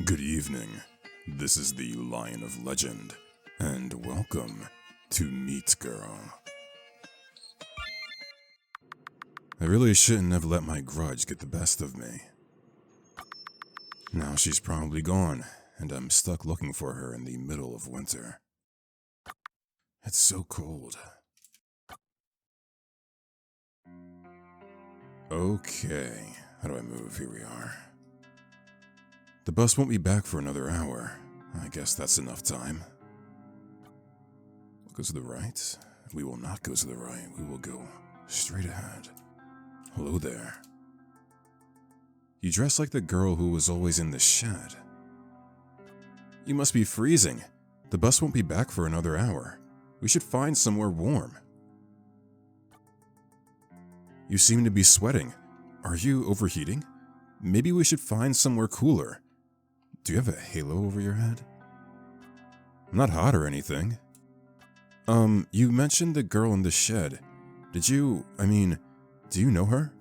Good evening. This is the Lion of Legend, and welcome to Meet Girl. I really shouldn't have let my grudge get the best of me. Now she's probably gone, and I'm stuck looking for her in the middle of winter. It's so cold. Okay, how do I move? Here we are. The bus won't be back for another hour. I guess that's enough time. We'll go to the right. We will not go to the right. We will go straight ahead. Hello there. You dress like the girl who was always in the shed. You must be freezing. The bus won't be back for another hour. We should find somewhere warm. You seem to be sweating. Are you overheating? Maybe we should find somewhere cooler. Do you have a halo over your head? I'm not hot or anything. You mentioned the girl in the shed. Do you know her?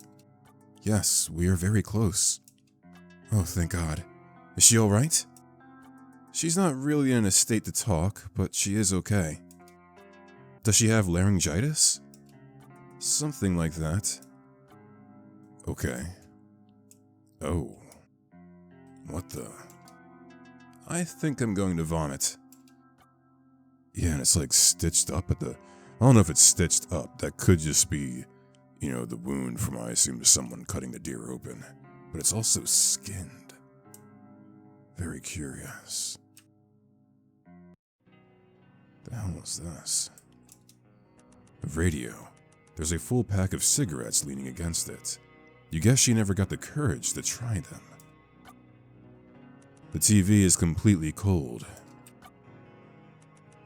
Yes, we are very close. Oh, thank God. Is she alright? She's not really in a state to talk, but she is okay. Does she have laryngitis? Something like that. Okay. Oh. What the? I think I'm going to vomit. Yeah, and it's like stitched up at the... I don't know if it's stitched up. That could just be, the wound from, I assume, someone cutting the deer open. But it's also skinned. Very curious. The hell is this? A radio. There's a full pack of cigarettes leaning against it. You guess she never got the courage to try them. The TV is completely cold.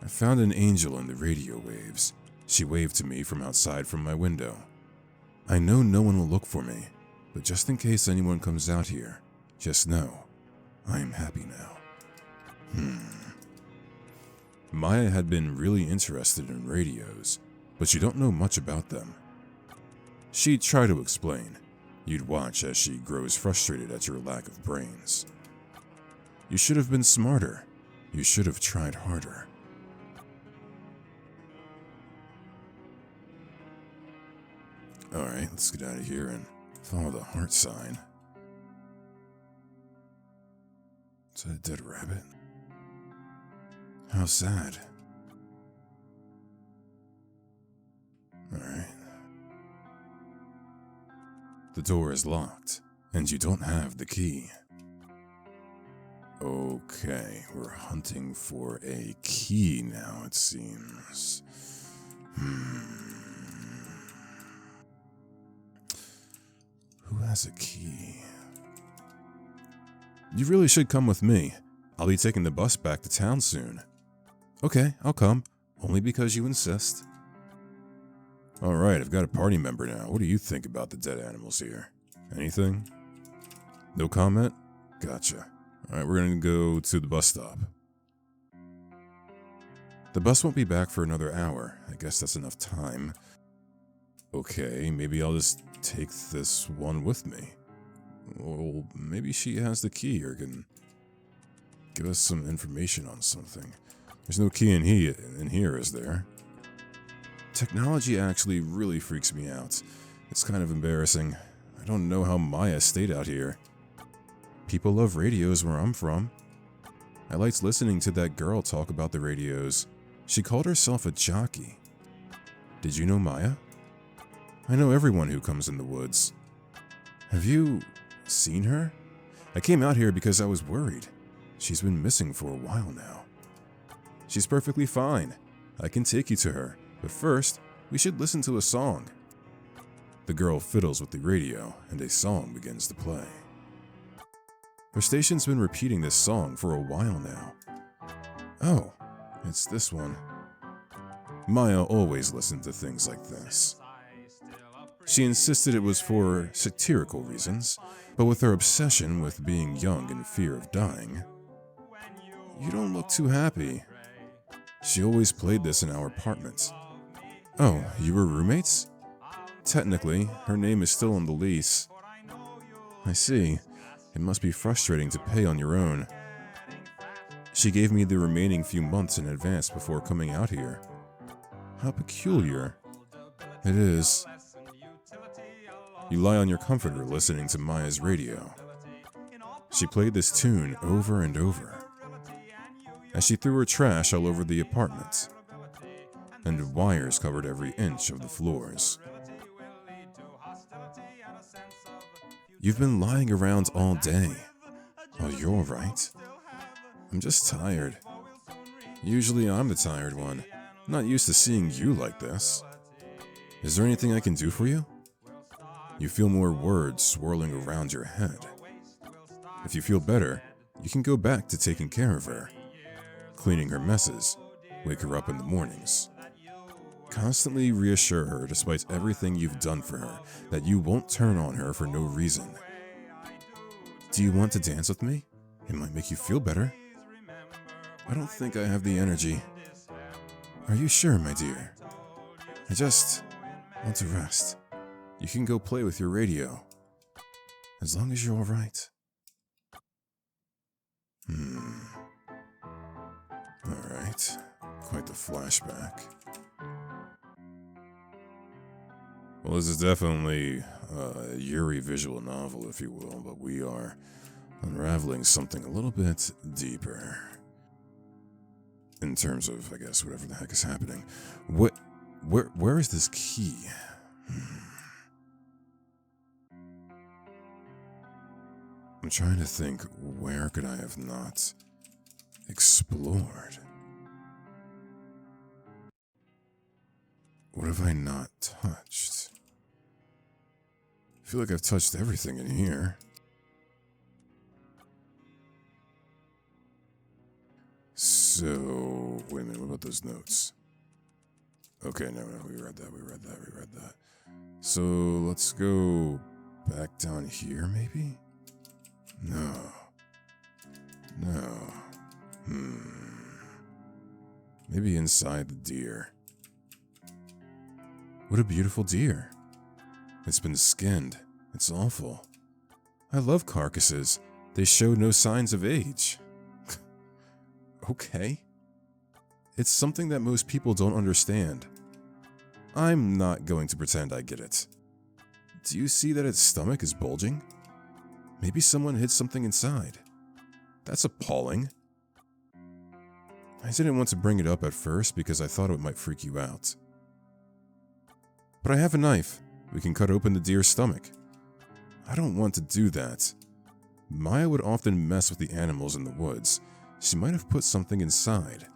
I found an angel in the radio waves. She waved to me from outside from my window. I know no one will look for me, but just in case anyone comes out here, just know, I am happy now. Maya had been really interested in radios, but you don't know much about them. She'd try to explain. You'd watch as she grows frustrated at your lack of brains. You should have been smarter. You should have tried harder. Alright, let's get out of here and follow the heart sign. Is that a dead rabbit? How sad. Alright. The door is locked, and you don't have the key. Okay, we're hunting for a key now, it seems. Who has a key? You really should come with me. I'll be taking the bus back to town soon. Okay, I'll come, only because you insist. Alright, I've got a party member now. What do you think about the dead animals here? Anything? No comment? Gotcha. Alright, we're gonna go to the bus stop. The bus won't be back for another hour. I guess that's enough time. Okay, maybe I'll just take this one with me. Well, maybe she has the key or can give us some information on something. There's no key in here, is there? Technology actually really freaks me out. It's kind of embarrassing. I don't know how Maya stayed out here. People love radios where I'm from. I liked listening to that girl talk about the radios. She called herself a jockey. Did you know Maya? I know everyone who comes in the woods. Have you seen her? I came out here because I was worried. She's been missing for a while now. She's perfectly fine. I can take you to her, but first, we should listen to a song. The girl fiddles with the radio, and a song begins to play. Her station's been repeating this song for a while now. Oh, it's this one. Maya always listened to things like this. She insisted it was for satirical reasons, but with her obsession with being young and fear of dying. You don't look too happy. She always played this in our apartment. Oh, you were roommates? Technically, her name is still on the lease. I see. It must be frustrating to pay on your own. She gave me the remaining few months in advance before coming out here. How peculiar. It is. You lie on your comforter listening to Maya's radio. She played this tune over and over as she threw her trash all over the apartment, and wires covered every inch of the floors. You've been lying around all day. Oh, you're right. I'm just tired. Usually I'm the tired one. I'm not used to seeing you like this. Is there anything I can do for you? You feel more words swirling around your head. If you feel better, you can go back to taking care of her, cleaning her messes, wake her up in the mornings. Constantly reassure her, despite everything you've done for her, that you won't turn on her for no reason. Do you want to dance with me? It might make you feel better. I don't think I have the energy. Are you sure, my dear? I just want to rest. You can go play with your radio, as long as you're all right. Alright, quite the flashback. Well, this is definitely a Yuri visual novel, if you will, but we are unraveling something a little bit deeper. In terms of, I guess, whatever the heck is happening. Where is this key? I'm trying to think, where could I have not explored? What have I not touched? I feel like I've touched everything in here. So, wait a minute, what about those notes? Okay, no, we read that. So, let's go back down here, maybe? No. Maybe inside the deer. What a beautiful deer. It's been skinned. It's awful. I love carcasses. They show no signs of age. Okay. It's something that most people don't understand. I'm not going to pretend I get it. Do you see that its stomach is bulging? Maybe someone hid something inside. That's appalling. I didn't want to bring it up at first because I thought it might freak you out. But I have a knife. We can cut open the deer's stomach. I don't want to do that. Maya would often mess with the animals in the woods. She might have put something inside.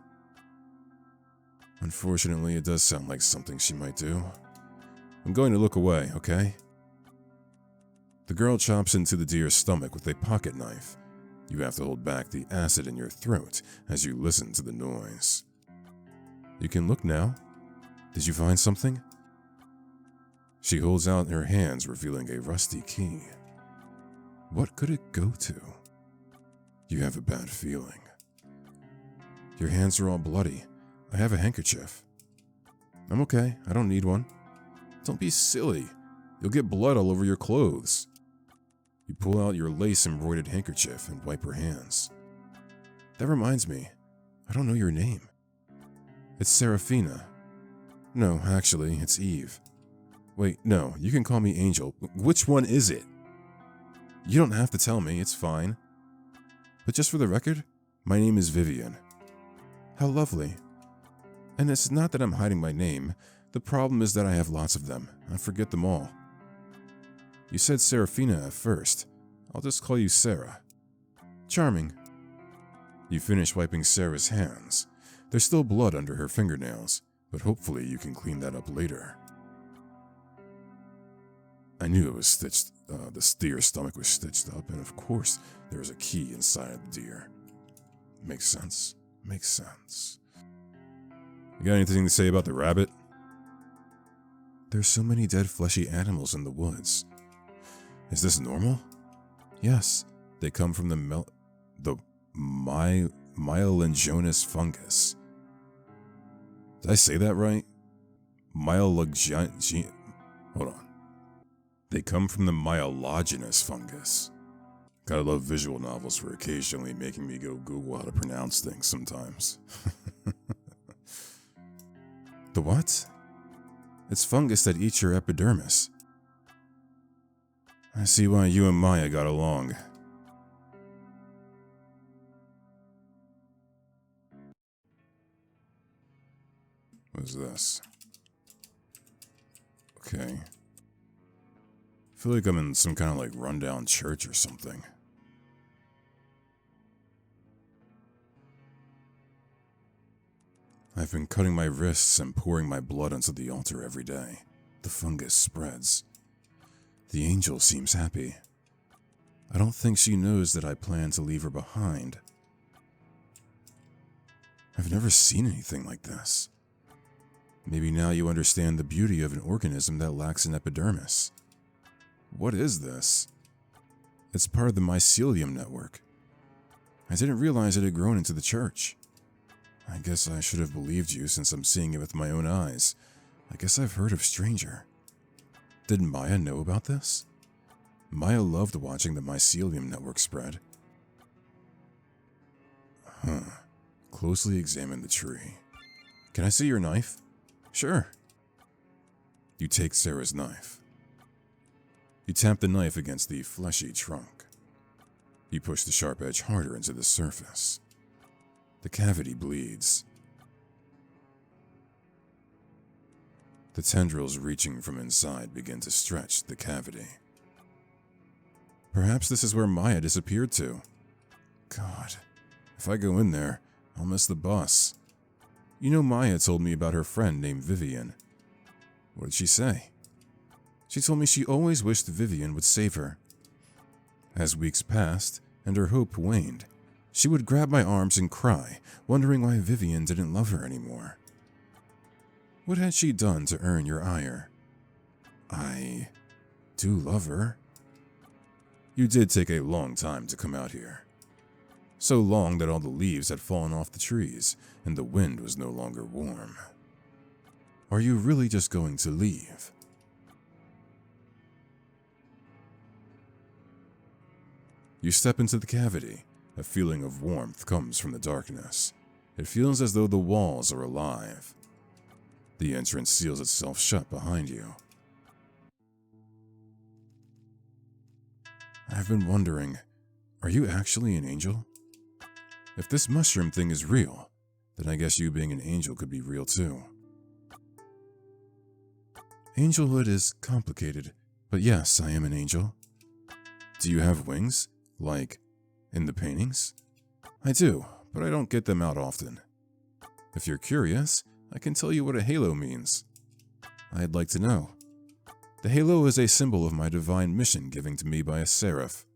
Unfortunately, it does sound like something she might do. I'm going to look away, okay? The girl chops into the deer's stomach with a pocket knife. You have to hold back the acid in your throat as you listen to the noise. You can look now. Did you find something? She holds out her hands, revealing a rusty key. What could it go to? You have a bad feeling. Your hands are all bloody. I have a handkerchief. I'm okay. I don't need one. Don't be silly. You'll get blood all over your clothes. You pull out your lace-embroidered handkerchief and wipe her hands. That reminds me. I don't know your name. It's Serafina. No, actually, it's Eve. Wait, no, you can call me Angel. Which one is it? You don't have to tell me, it's fine. But just for the record, my name is Vivian. How lovely. And it's not that I'm hiding my name. The problem is that I have lots of them. I forget them all. You said Serafina at first. I'll just call you Sarah. Charming. You finish wiping Sarah's hands. There's still blood under her fingernails, but hopefully you can clean that up later. I knew it was stitched, the deer's stomach was stitched up, and of course there was a key inside the deer. Makes sense. Makes sense. You got anything to say about the rabbit? There's so many dead fleshy animals in the woods. Is this normal? Yes, they come from the Myelogenous fungus. Did I say that right? Hold on. They come from the myelogenous fungus. Gotta love visual novels for occasionally making me go Google how to pronounce things sometimes. The what? It's fungus that eats your epidermis. I see why you and Maya got along. What is this? Okay. I feel like I'm in some kind of like rundown church or something. I've been cutting my wrists and pouring my blood onto the altar every day. The fungus spreads. The angel seems happy. I don't think she knows that I plan to leave her behind. I've never seen anything like this. Maybe now you understand the beauty of an organism that lacks an epidermis. What is this? It's part of the mycelium network. I didn't realize it had grown into the church. I guess I should have believed you since I'm seeing it with my own eyes. I guess I've heard of Stranger. Did Maya know about this? Maya loved watching the mycelium network spread. Closely examine the tree. Can I see your knife? Sure. You take Sarah's knife. You tap the knife against the fleshy trunk. You push the sharp edge harder into the surface. The cavity bleeds. The tendrils reaching from inside begin to stretch the cavity. Perhaps this is where Maya disappeared to. God, if I go in there, I'll miss the bus. You know, Maya told me about her friend named Vivian. What did she say? She told me she always wished Vivian would save her. As weeks passed and her hope waned, she would grab my arms and cry, wondering why Vivian didn't love her anymore. What had she done to earn your ire? I do love her. You did take a long time to come out here. So long that all the leaves had fallen off the trees and the wind was no longer warm. Are you really just going to leave? You step into the cavity. A feeling of warmth comes from the darkness. It feels as though the walls are alive. The entrance seals itself shut behind you. I've been wondering, are you actually an angel? If this mushroom thing is real, then I guess you being an angel could be real too. Angelhood is complicated, but yes, I am an angel. Do you have wings? Like in the paintings? I do, but I don't get them out often. If you're curious, I can tell you what a halo means. I'd like to know. The halo is a symbol of my divine mission given to me by a seraph.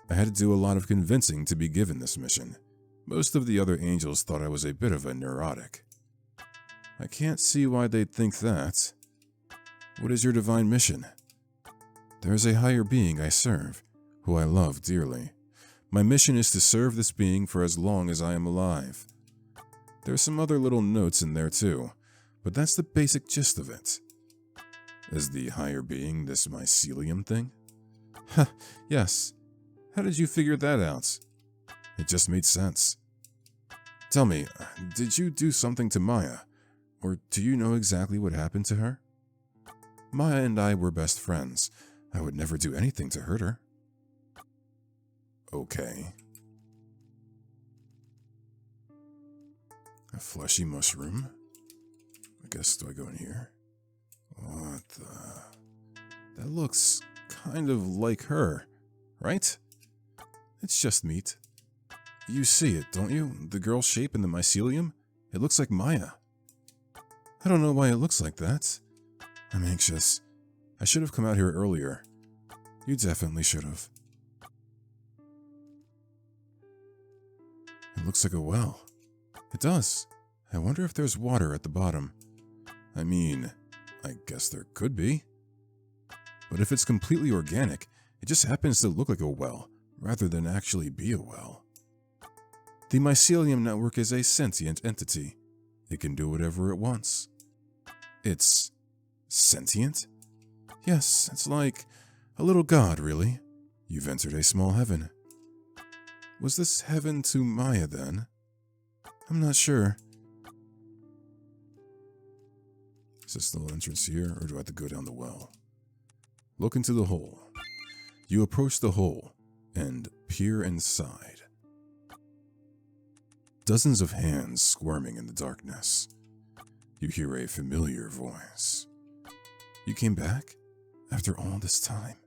I had to do a lot of convincing to be given this mission. Most of the other angels thought I was a bit of a neurotic. I can't see why they'd think that. What is your divine mission? There is a higher being I serve, who I love dearly. My mission is to serve this being for as long as I am alive. There's some other little notes in there too, but that's the basic gist of it. Is the higher being this mycelium thing? Ha, yes. How did you figure that out? It just made sense. Tell me, did you do something to Maya? Or do you know exactly what happened to her? Maya and I were best friends. I would never do anything to hurt her. Okay. A fleshy mushroom? I guess, do I go in here? What the... That looks kind of like her, right? It's just meat. You see it, don't you? The girl's shape in the mycelium? It looks like Maya. I don't know why it looks like that. I'm anxious. I should have come out here earlier. You definitely should have. It looks like a well. It does. I wonder if there's water at the bottom. I mean, I guess there could be. But if it's completely organic, it just happens to look like a well, rather than actually be a well. The mycelium network is a sentient entity. It can do whatever it wants. It's sentient? Yes, it's like a little god, really. You've entered a small heaven. Was this heaven to Maya then? I'm not sure. Is there still an entrance here, or do I have to go down the well? Look into the hole. You approach the hole and peer inside. Dozens of hands squirming in the darkness. You hear a familiar voice. You came back? After all this time?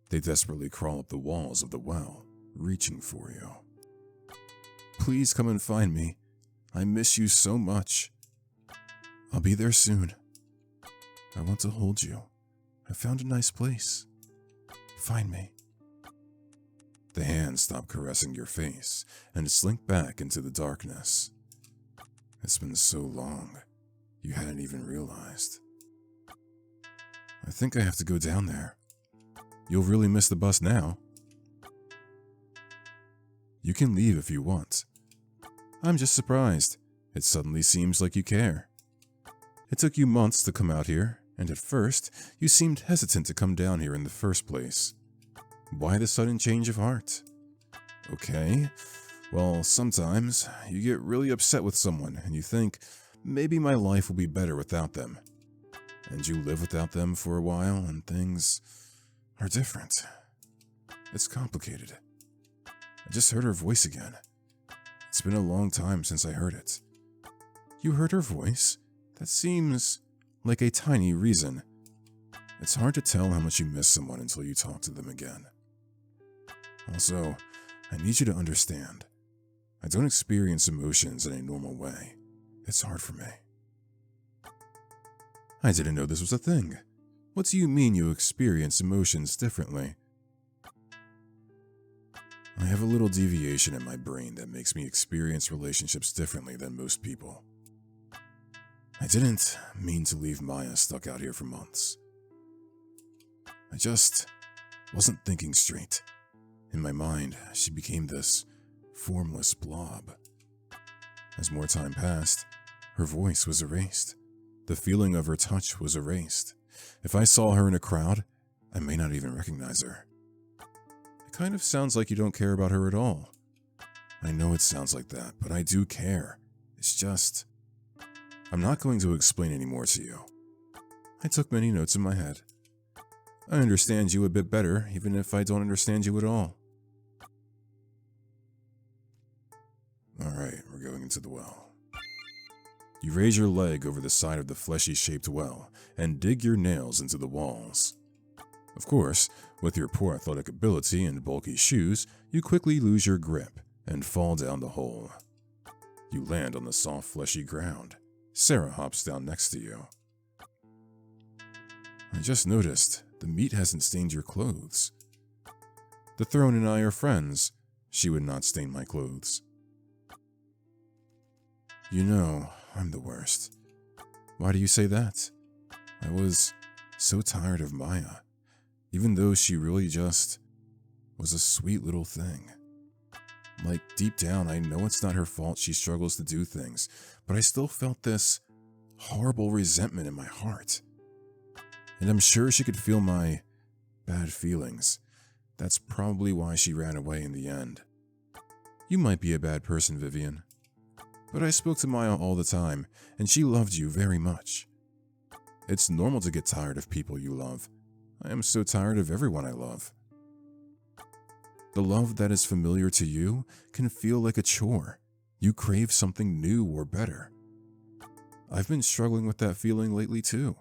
They desperately crawl up the walls of the well, reaching for you. Please come and find me. I miss you so much. I'll be there soon. I want to hold you. I found a nice place. Find me. The hands stop caressing your face and slink back into the darkness. It's been so long, you hadn't even realized. I think I have to go down there. You'll really miss the bus now. You can leave if you want. I'm just surprised. It suddenly seems like you care. It took you months to come out here, and at first, you seemed hesitant to come down here in the first place. Why the sudden change of heart? Okay, well, sometimes you get really upset with someone and you think, maybe my life will be better without them. And you live without them for a while and things are different. It's complicated. I just heard her voice again. It's been a long time since I heard it. You heard her voice? That seems like a tiny reason. It's hard to tell how much you miss someone until you talk to them again. Also, I need you to understand. I don't experience emotions in a normal way. It's hard for me. I didn't know this was a thing. What do you mean you experience emotions differently? I have a little deviation in my brain that makes me experience relationships differently than most people. I didn't mean to leave Maya stuck out here for months. I just wasn't thinking straight. In my mind, she became this formless blob. As more time passed, her voice was erased. The feeling of her touch was erased. If I saw her in a crowd, I may not even recognize her. It kind of sounds like you don't care about her at all. I know it sounds like that, but I do care. It's just... I'm not going to explain any more to you. I took many notes in my head. I understand you a bit better, even if I don't understand you at all. Alright, we're going into the well. You raise your leg over the side of the fleshy-shaped well and dig your nails into the walls. Of course, with your poor athletic ability and bulky shoes, you quickly lose your grip and fall down the hole. You land on the soft, fleshy ground. Sarah hops down next to you. I just noticed the meat hasn't stained your clothes. The throne and I are friends. She would not stain my clothes. You know, I'm the worst. Why do you say that? I was so tired of Maya, even though she really just was a sweet little thing. Like, deep down, I know it's not her fault she struggles to do things, but I still felt this horrible resentment in my heart. And I'm sure she could feel my bad feelings. That's probably why she ran away in the end. You might be a bad person, Vivian. But I spoke to Maya all the time, and she loved you very much. It's normal to get tired of people you love. I am so tired of everyone I love. The love that is familiar to you can feel like a chore. You crave something new or better. I've been struggling with that feeling lately too.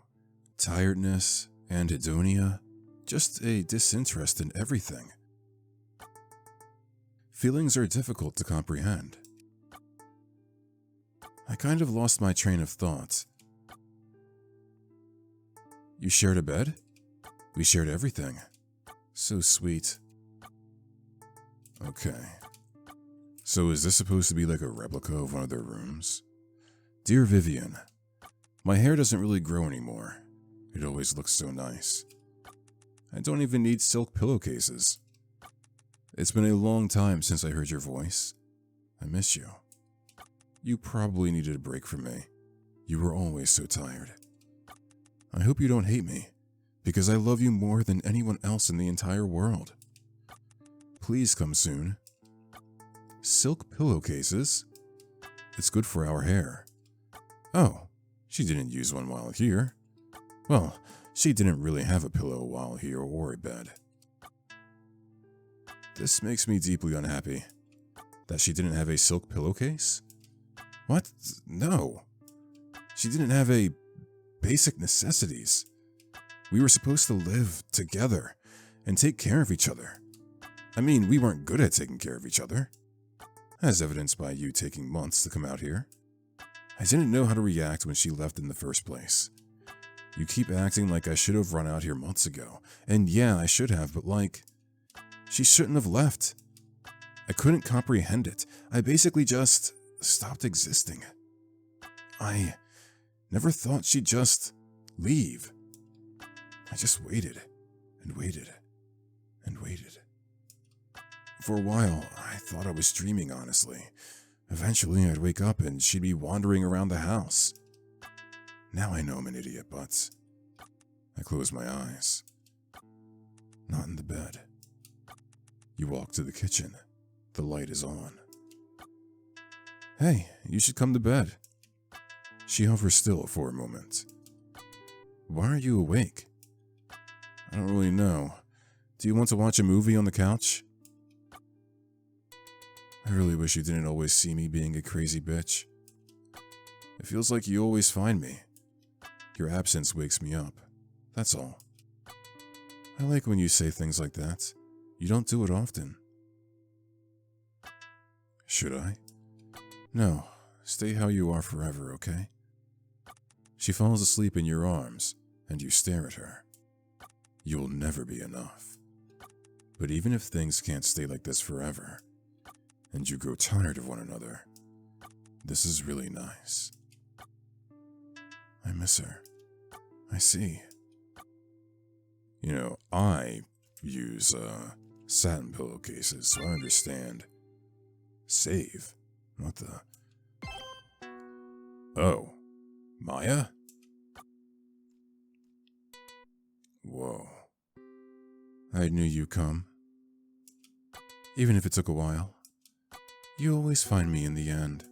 Tiredness, anhedonia, just a disinterest in everything. Feelings are difficult to comprehend. I kind of lost my train of thought. You shared a bed? We shared everything. So sweet. Okay. So is this supposed to be like a replica of one of their rooms? Dear Vivian, my hair doesn't really grow anymore. It always looks so nice. I don't even need silk pillowcases. It's been a long time since I heard your voice. I miss you. You probably needed a break from me. You were always so tired. I hope you don't hate me, because I love you more than anyone else in the entire world. Please come soon. Silk pillowcases? It's good for our hair. Oh, she didn't use one while here. Well, she didn't really have a pillow while here or a bed. This makes me deeply unhappy. That she didn't have a silk pillowcase? What? No. She didn't have a basic necessities. We were supposed to live together and take care of each other. I mean, we weren't good at taking care of each other, as evidenced by you taking months to come out here. I didn't know how to react when she left in the first place. You keep acting like I should have run out here months ago, and yeah, I should have, but like, she shouldn't have left. I couldn't comprehend it. I basically just stopped existing. I never thought she'd just leave. I just waited and waited and waited. For a while, I thought I was dreaming, honestly. Eventually, I'd wake up and she'd be wandering around the house. Now I know I'm an idiot, but I close my eyes. Not in the bed. You walk to the kitchen. The light is on. Hey, you should come to bed. She hovers still for a moment. Why are you awake? I don't really know. Do you want to watch a movie on the couch? I really wish you didn't always see me being a crazy bitch. It feels like you always find me. Your absence wakes me up. That's all. I like when you say things like that. You don't do it often. Should I? No. Stay how you are forever, okay? She falls asleep in your arms, and you stare at her. You'll never be enough. But even if things can't stay like this forever, and you grow tired of one another, this is really nice. I miss her. I see. You know, I use, satin pillowcases, so I understand. Save? What the? Oh. Maya? Whoa. I knew you'd come. Even if it took a while. You always find me in the end.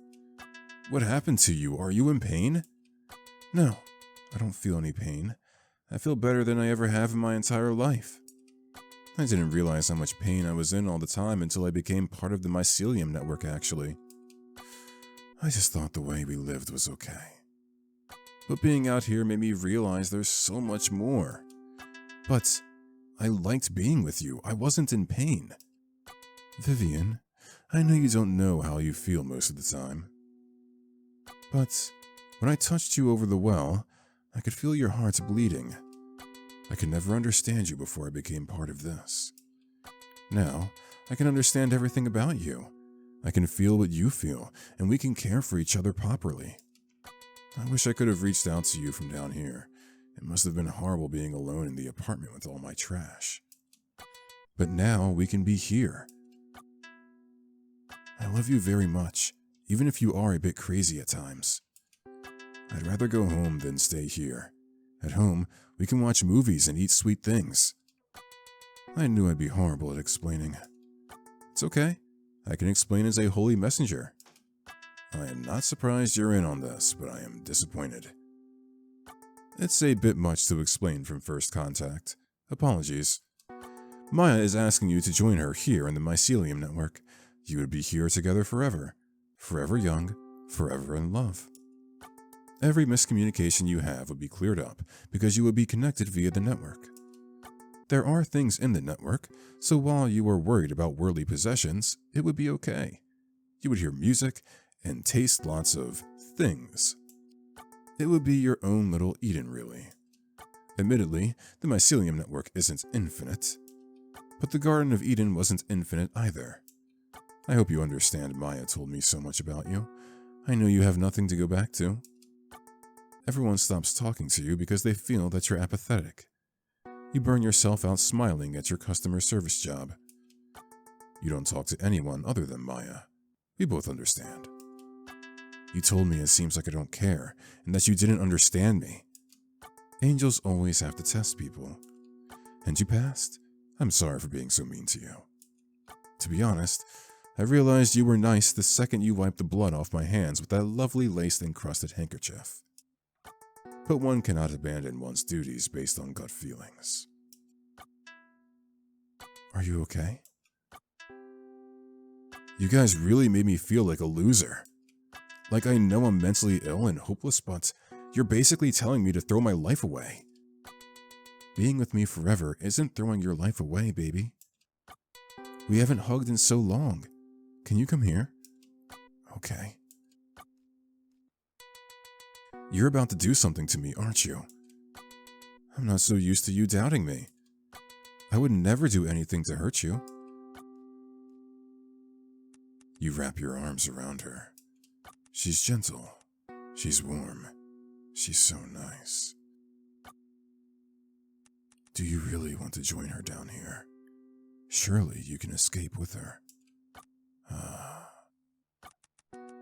What happened to you? Are you in pain? No, I don't feel any pain. I feel better than I ever have in my entire life. I didn't realize how much pain I was in all the time until I became part of the mycelium network, actually. I just thought the way we lived was okay. But being out here made me realize there's so much more. But I liked being with you. I wasn't in pain. Vivian, I know you don't know how you feel most of the time. But when I touched you over the well, I could feel your heart bleeding. I could never understand you before I became part of this. Now, I can understand everything about you. I can feel what you feel, and we can care for each other properly. I wish I could have reached out to you from down here. It must have been horrible being alone in the apartment with all my trash. But now we can be here. I love you very much, even if you are a bit crazy at times. I'd rather go home than stay here. At home, we can watch movies and eat sweet things. I knew I'd be horrible at explaining. It's okay. I can explain as a holy messenger. I am not surprised you're in on this, but I am disappointed. It's a bit much to explain from first contact. Apologies. Maya is asking you to join her here in the mycelium network. You would be here together forever. Forever young, forever in love. Every miscommunication you have would be cleared up because you would be connected via the network. There are things in the network, so while you are worried about worldly possessions, it would be okay. You would hear music and taste lots of things. It would be your own little Eden, really. Admittedly, the mycelium network isn't infinite, but the Garden of Eden wasn't infinite either. I hope you understand Maya told me so much about you. I know you have nothing to go back to. Everyone stops talking to you because they feel that you're apathetic. You burn yourself out smiling at your customer service job. You don't talk to anyone other than Maya. We both understand. You told me it seems like I don't care, and that you didn't understand me. Angels always have to test people. And you passed? I'm sorry for being so mean to you. To be honest, I realized you were nice the second you wiped the blood off my hands with that lovely lace-encrusted handkerchief. But one cannot abandon one's duties based on gut feelings. Are you okay? You guys really made me feel like a loser. Like I know I'm mentally ill and hopeless, but you're basically telling me to throw my life away. Being with me forever isn't throwing your life away, baby. We haven't hugged in so long. Can you come here? Okay. You're about to do something to me, aren't you? I'm not so used to you doubting me. I would never do anything to hurt you. You wrap your arms around her. She's gentle. She's warm. She's so nice. Do you really want to join her down here? Surely you can escape with her.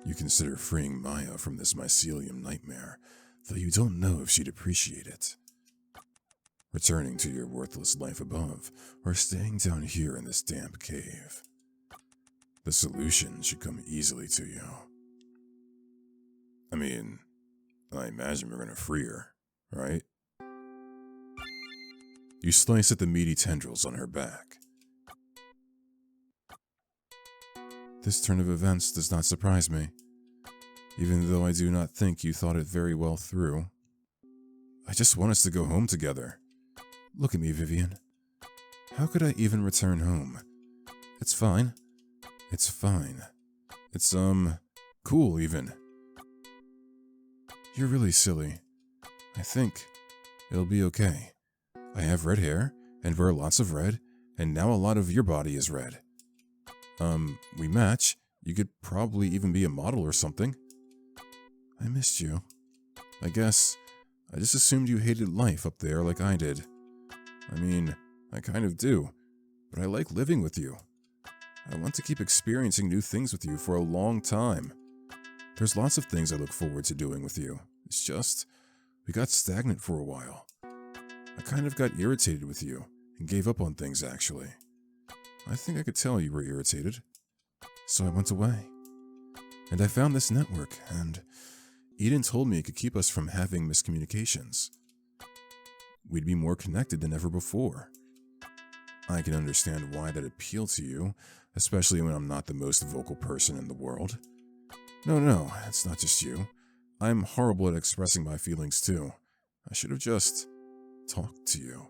You consider freeing Maya from this mycelium nightmare, though you don't know if she'd appreciate it. Returning to your worthless life above, or staying down here in this damp cave. The solution should come easily to you. I mean, I imagine we're gonna free her, right? You slice at the meaty tendrils on her back. This turn of events does not surprise me, even though I do not think you thought it very well through. I just want us to go home together. Look at me, Vivian. How could I even return home? It's fine. It's fine. It's, cool even. You're really silly. I think it'll be okay. I have red hair, and wear lots of red, and now a lot of your body is red. We match. You could probably even be a model or something. I missed you. I guess I just assumed you hated life up there like I did. I mean, I kind of do, but I like living with you. I want to keep experiencing new things with you for a long time. There's lots of things I look forward to doing with you. It's just, we got stagnant for a while. I kind of got irritated with you and gave up on things, actually. I think I could tell you were irritated. So I went away. And I found this network, and Eden told me it could keep us from having miscommunications. We'd be more connected than ever before. I can understand why that appealed to you, especially when I'm not the most vocal person in the world. No, it's not just you. I'm horrible at expressing my feelings too. I should have just talked to you.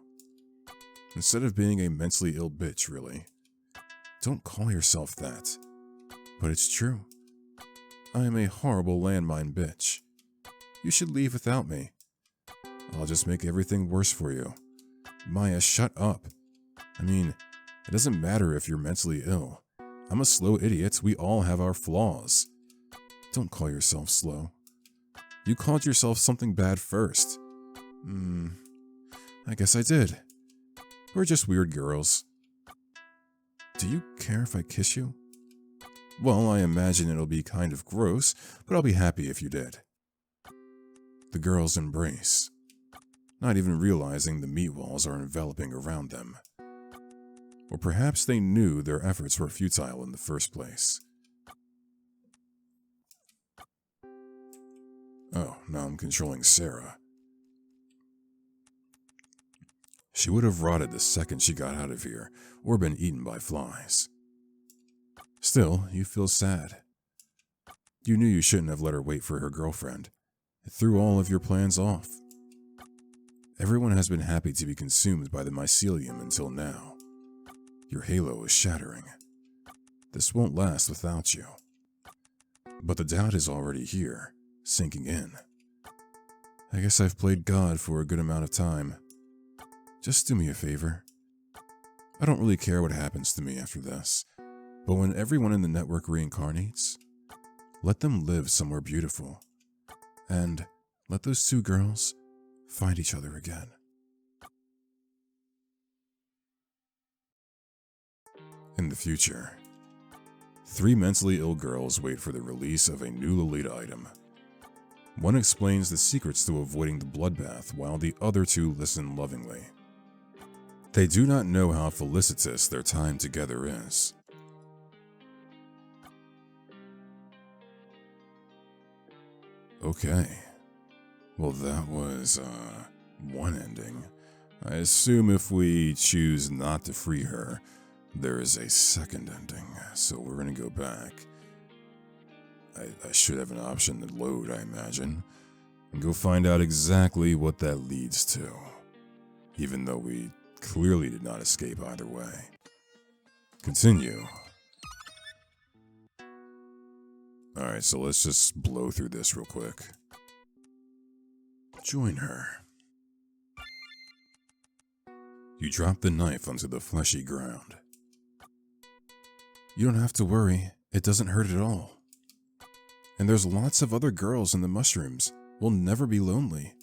Instead of being a mentally ill bitch, really. Don't call yourself that. But it's true. I am a horrible landmine bitch. You should leave without me. I'll just make everything worse for you. Maya, shut up. I mean, it doesn't matter if you're mentally ill. I'm a slow idiot. We all have our flaws. Don't call yourself slow. You called yourself something bad first. I guess I did. We're just weird girls. Do you care if I kiss you? Well, I imagine it'll be kind of gross, but I'll be happy if you did. The girls embrace, not even realizing the meat walls are enveloping around them. Or perhaps they knew their efforts were futile in the first place. Oh, now I'm controlling Sarah. She would have rotted the second she got out of here, or been eaten by flies. Still, you feel sad. You knew you shouldn't have let her wait for her girlfriend. It threw all of your plans off. Everyone has been happy to be consumed by the mycelium until now. Your halo is shattering. This won't last without you. But the doubt is already here, sinking in. I guess I've played God for a good amount of time. Just do me a favor. I don't really care what happens to me after this, but when everyone in the network reincarnates, let them live somewhere beautiful, and let those two girls find each other again. In the future, 3 mentally ill girls wait for the release of a new Lolita item. One explains the secrets to avoiding the bloodbath, while the other two listen lovingly. They do not know how felicitous their time together is. Okay. Well, that was, one ending. I assume if we choose not to free her, there is a second ending, so we're gonna go back. I should have an option to load, I imagine, and go find out exactly what that leads to, even though we clearly did not escape either way. Continue. Alright, so let's just blow through this real quick. Join her. You drop the knife onto the fleshy ground. You don't have to worry, it doesn't hurt at all. And there's lots of other girls in the mushrooms. We'll never be lonely.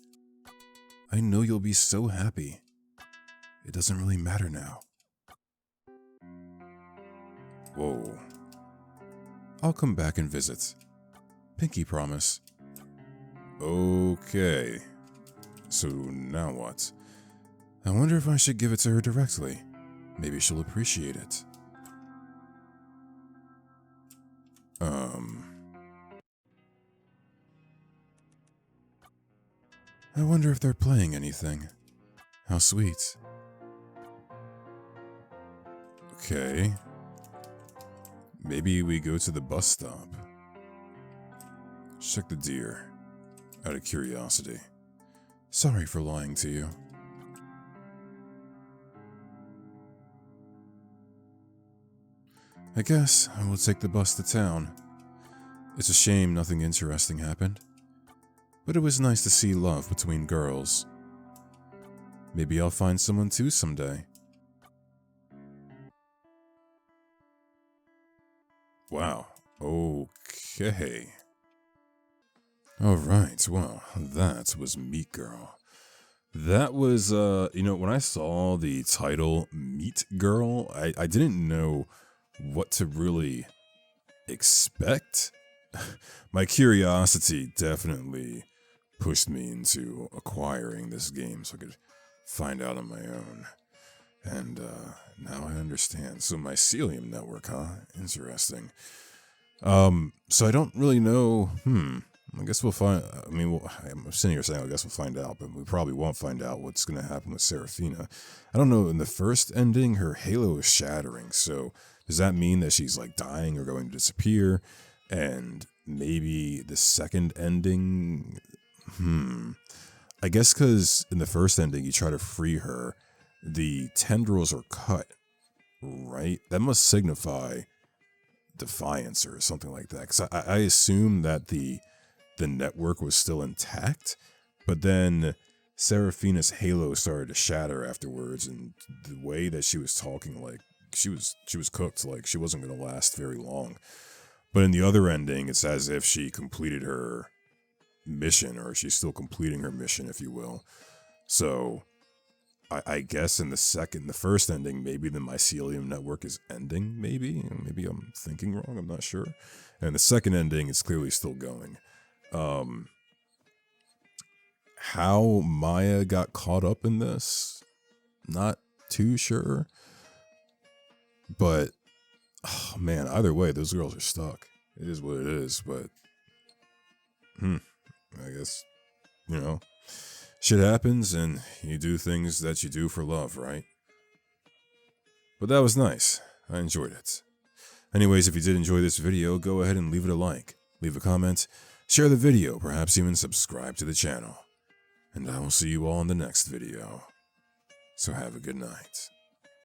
I know you'll be so happy. It doesn't really matter now. Whoa. I'll come back and visit. Pinky promise. Okay. So now what? I wonder if I should give it to her directly. Maybe she'll appreciate it. I wonder if they're playing anything. How sweet. Okay. Maybe we go to the bus stop. Check the deer. Out of curiosity. Sorry for lying to you. I guess I will take the bus to town. It's a shame nothing interesting happened. But it was nice to see love between girls. Maybe I'll find someone too someday. Wow. Okay. Alright, well, that was Meat Girl. That was, when I saw the title Meat Girl, I didn't know what to really expect. My curiosity definitely pushed me into acquiring this game so I could find out on my own. And now I understand. So mycelium network, huh? Interesting. So I don't really know. I guess we'll find. I'm sitting here saying I guess we'll find out, but we probably won't find out what's going to happen with Seraphina. I don't know. In the first ending, her halo is shattering. So does that mean that she's like dying or going to disappear? And maybe the second ending. I guess because in the first ending, you try to free her, the tendrils are cut, right? That must signify defiance or something like that. Because I assume that the network was still intact, but then Seraphina's halo started to shatter afterwards, and the way that she was talking, like she was cooked, like she wasn't going to last very long. But in the other ending, it's as if she completed her mission, or she's still completing her mission, if you will. So I guess in the first ending, maybe the mycelium network is ending, maybe I'm thinking wrong, I'm not sure. And the second ending is clearly still going. How Maya got caught up in this, not too sure. But, oh man, either way, those girls are stuck. It is what it is, but, I guess, shit happens and you do things that you do for love, right? But that was nice. I enjoyed it. Anyways, if you did enjoy this video, go ahead and leave it a like, leave a comment, share the video, perhaps even subscribe to the channel. And I will see you all in the next video. So have a good night.